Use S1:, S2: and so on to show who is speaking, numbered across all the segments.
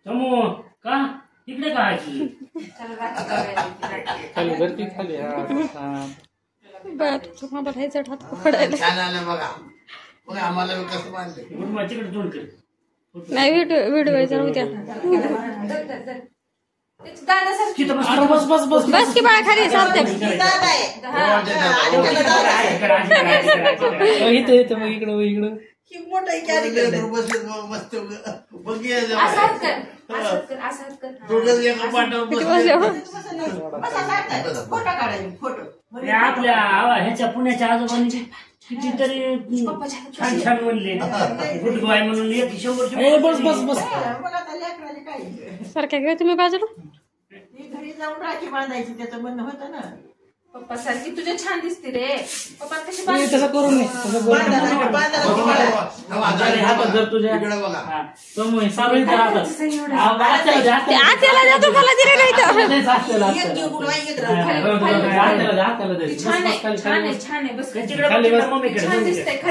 S1: समू का इकडे काय
S2: खाली वरती खाली
S3: नाही व्हिडिओ उद्या
S2: बस बस बस
S3: बस की बाळा खाली चालते
S2: इथं इथं मग इकडं इकडं
S1: आपल्या ह्याच्या पुण्याच्या आजोबांची कितीतरी छान छान म्हणले गुड बाय म्हणून 100
S2: बस बस बस
S3: सारख्या घेऊ तुम्ही बाजूला
S4: घरी जाऊन राखी बांधायची त्याचं म्हणणं होतं ना
S5: पप्पा सारखी तुझ्या छान दिसते रे पप्पा कशी
S2: तसं करू नये जर तुझ्या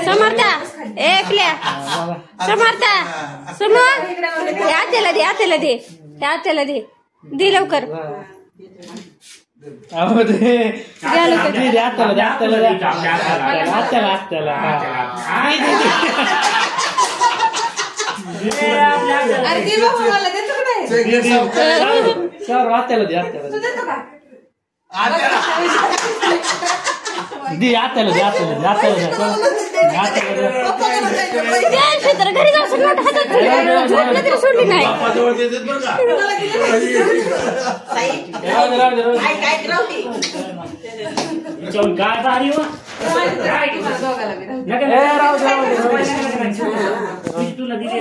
S3: समर्था एकल्या समर्था समोर आत्याला दे आत्याला दे आत्याला दे दे लवकर घरी जाऊ सोडली नाही
S1: काय भारी तुला दिले